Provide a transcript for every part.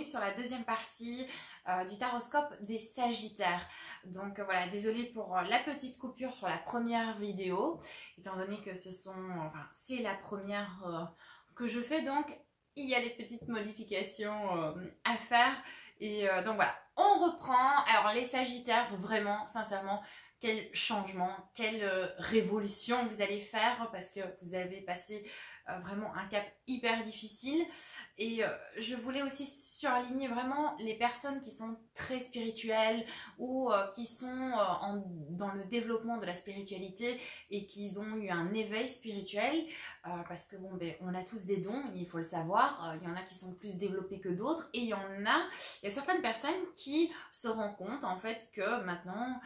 bienvenue sur la deuxième partie du taroscope des Sagittaires. Donc voilà, désolée pour la petite coupure sur la première vidéo, étant donné que c'est la première que je fais, donc il y a des petites modifications à faire. Et donc voilà, on reprend. Alors les Sagittaires, vraiment, sincèrement, quel changement, quelle révolution vous allez faire parce que vous avez passé vraiment un cap hyper difficile. Et je voulais aussi surligner vraiment les personnes qui sont très spirituelles ou qui sont dans le développement de la spiritualité et qui ont eu un éveil spirituel parce que bon, ben, on a tous des dons, il faut le savoir. Il y en a qui sont plus développés que d'autres et il y a certaines personnes qui se rendent compte en fait que maintenant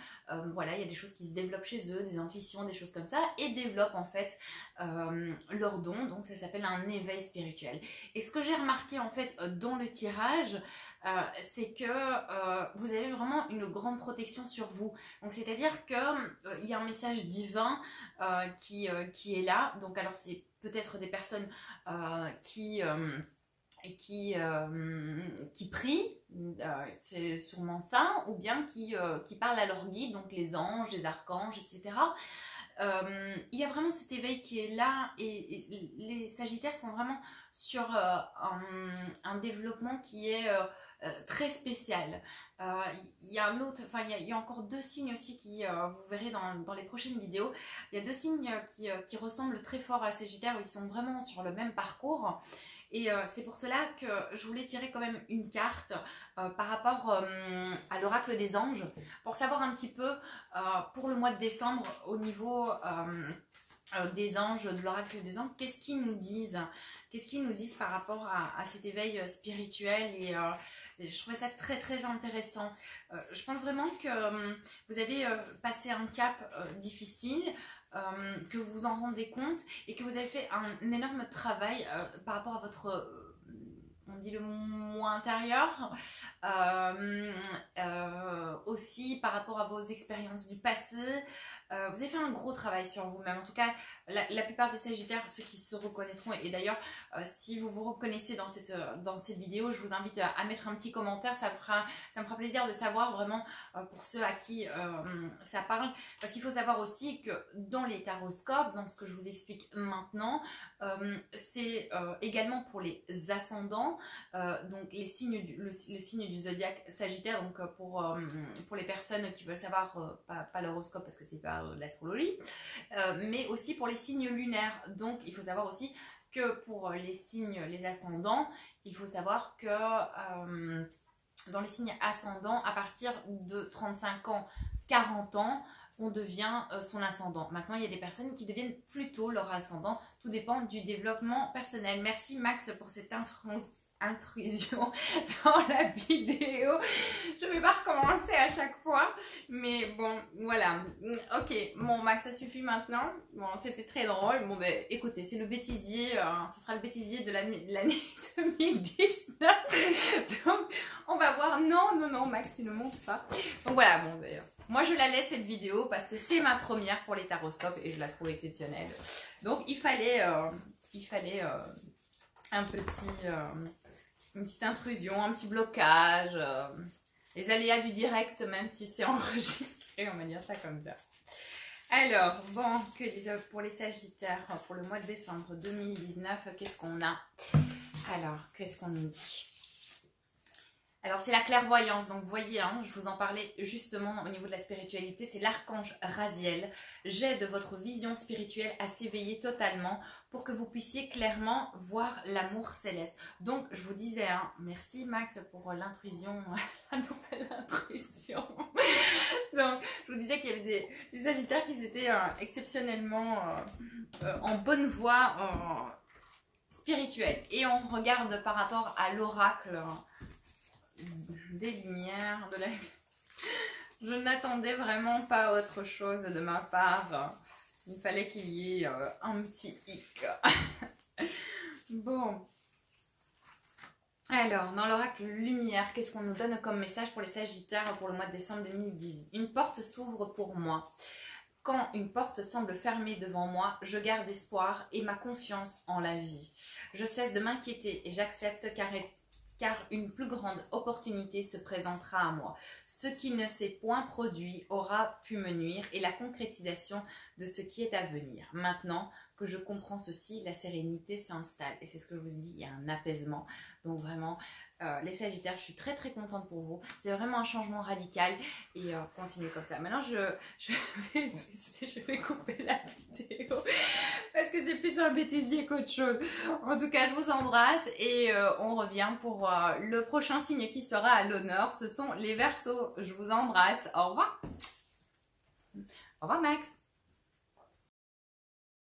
voilà, il y a des choses qui se développent chez eux, des intuitions, des choses comme ça, et développent en fait leurs dons. Donc ça s'appelle un éveil spirituel. Et ce que j'ai remarqué en fait dans le tirage, c'est que vous avez vraiment une grande protection sur vous. Donc c'est-à-dire que il y a un message divin qui est là. Donc alors c'est peut-être des personnes qui prient, c'est sûrement ça, ou bien qui parlent à leur guide, donc les anges, les archanges, etc. Il y a vraiment cet éveil qui est là et les Sagittaires sont vraiment sur un développement qui est très spécial. Il y a il y a encore deux signes aussi qui, vous verrez dans les prochaines vidéos, il y a deux signes qui ressemblent très fort à Sagittaires, où ils sont vraiment sur le même parcours. Et c'est pour cela que je voulais tirer quand même une carte par rapport à l'oracle des anges, pour savoir un petit peu pour le mois de décembre au niveau des anges, de l'oracle des anges, qu'est-ce qu'ils nous disent. Qu'est-ce qu'ils nous disent par rapport à cet éveil spirituel et je trouvais ça très très intéressant. Je pense vraiment que vous avez passé un cap difficile, que vous vous en rendez compte et que vous avez fait un énorme travail par rapport à votre, on dit le moi intérieur, aussi par rapport à vos expériences du passé. Vous avez fait un gros travail sur vous-même. En tout cas, la plupart des Sagittaires, ceux qui se reconnaîtront, et d'ailleurs, si vous vous reconnaissez dans cette vidéo, je vous invite à mettre un petit commentaire. Ça me fera plaisir de savoir vraiment pour ceux à qui ça parle. Parce qu'il faut savoir aussi que dans les taroscopes, dans ce que je vous explique maintenant, c'est également pour les ascendants, donc le signe du zodiaque Sagittaire, donc pour les personnes qui veulent savoir, pas l'horoscope parce que c'est pas l'astrologie, mais aussi pour les signes lunaires. Donc il faut savoir aussi que pour les signes, les ascendants, il faut savoir que dans les signes ascendants, à partir de 35 ans, 40 ans, on devient son ascendant. Maintenant, il y a des personnes qui deviennent plutôt leur ascendant. Tout dépend du développement personnel. Merci Max pour cette intrusion dans la vidéo. Je ne vais pas recommencer à chaque fois, mais bon, voilà. Ok, bon Max, ça suffit maintenant. Bon, c'était très drôle. Bon, ben écoutez, c'est le bêtisier, ce sera le bêtisier de l'année 2019. Donc, on va voir. Non, Max, tu ne montes pas. Donc voilà, bon, ben, moi je la laisse cette vidéo parce que c'est ma première pour les taroscopes et je la trouve exceptionnelle. Donc, il fallait une petite intrusion, un petit blocage, les aléas du direct, même si c'est enregistré, on va dire ça comme ça. Alors, bon, que disent pour les Sagittaires, pour le mois de décembre 2019, qu'est-ce qu'on a? Alors, qu'est-ce qu'on nous dit? Alors, c'est la clairvoyance. Donc, vous voyez, hein, je vous en parlais justement au niveau de la spiritualité. C'est l'archange Raziel. J'aide votre vision spirituelle à s'éveiller totalement pour que vous puissiez clairement voir l'amour céleste. Donc, je vous disais, hein, merci Max pour l'intrusion, la nouvelle intrusion. Donc, je vous disais qu'il y avait des Sagittaires qui étaient exceptionnellement en bonne voie spirituelle. Et on regarde par rapport à l'oracle des lumières, de la... Je n'attendais vraiment pas autre chose de ma part. Il fallait qu'il y ait un petit hic. Bon. Alors, dans l'oracle lumière, qu'est-ce qu'on nous donne comme message pour les Sagittaires pour le mois de décembre 2018? Une porte s'ouvre pour moi. Quand une porte semble fermée devant moi, je garde espoir et ma confiance en la vie. Je cesse de m'inquiéter et j'accepte car car une plus grande opportunité se présentera à moi. Ce qui ne s'est point produit aura pu me nuire et la concrétisation de ce qui est à venir. Maintenant que je comprends ceci, la sérénité s'installe. Et c'est ce que je vous ai dit, il y a un apaisement. Donc vraiment, les Sagittaires, je suis très très contente pour vous. C'est vraiment un changement radical et continuez comme ça. Maintenant, je vais couper la vidéo parce que c'est plus un bêtisier qu'autre chose. En tout cas, je vous embrasse et on revient pour le prochain signe qui sera à l'honneur. Ce sont les Verseaux. Je vous embrasse. Au revoir. Au revoir Max.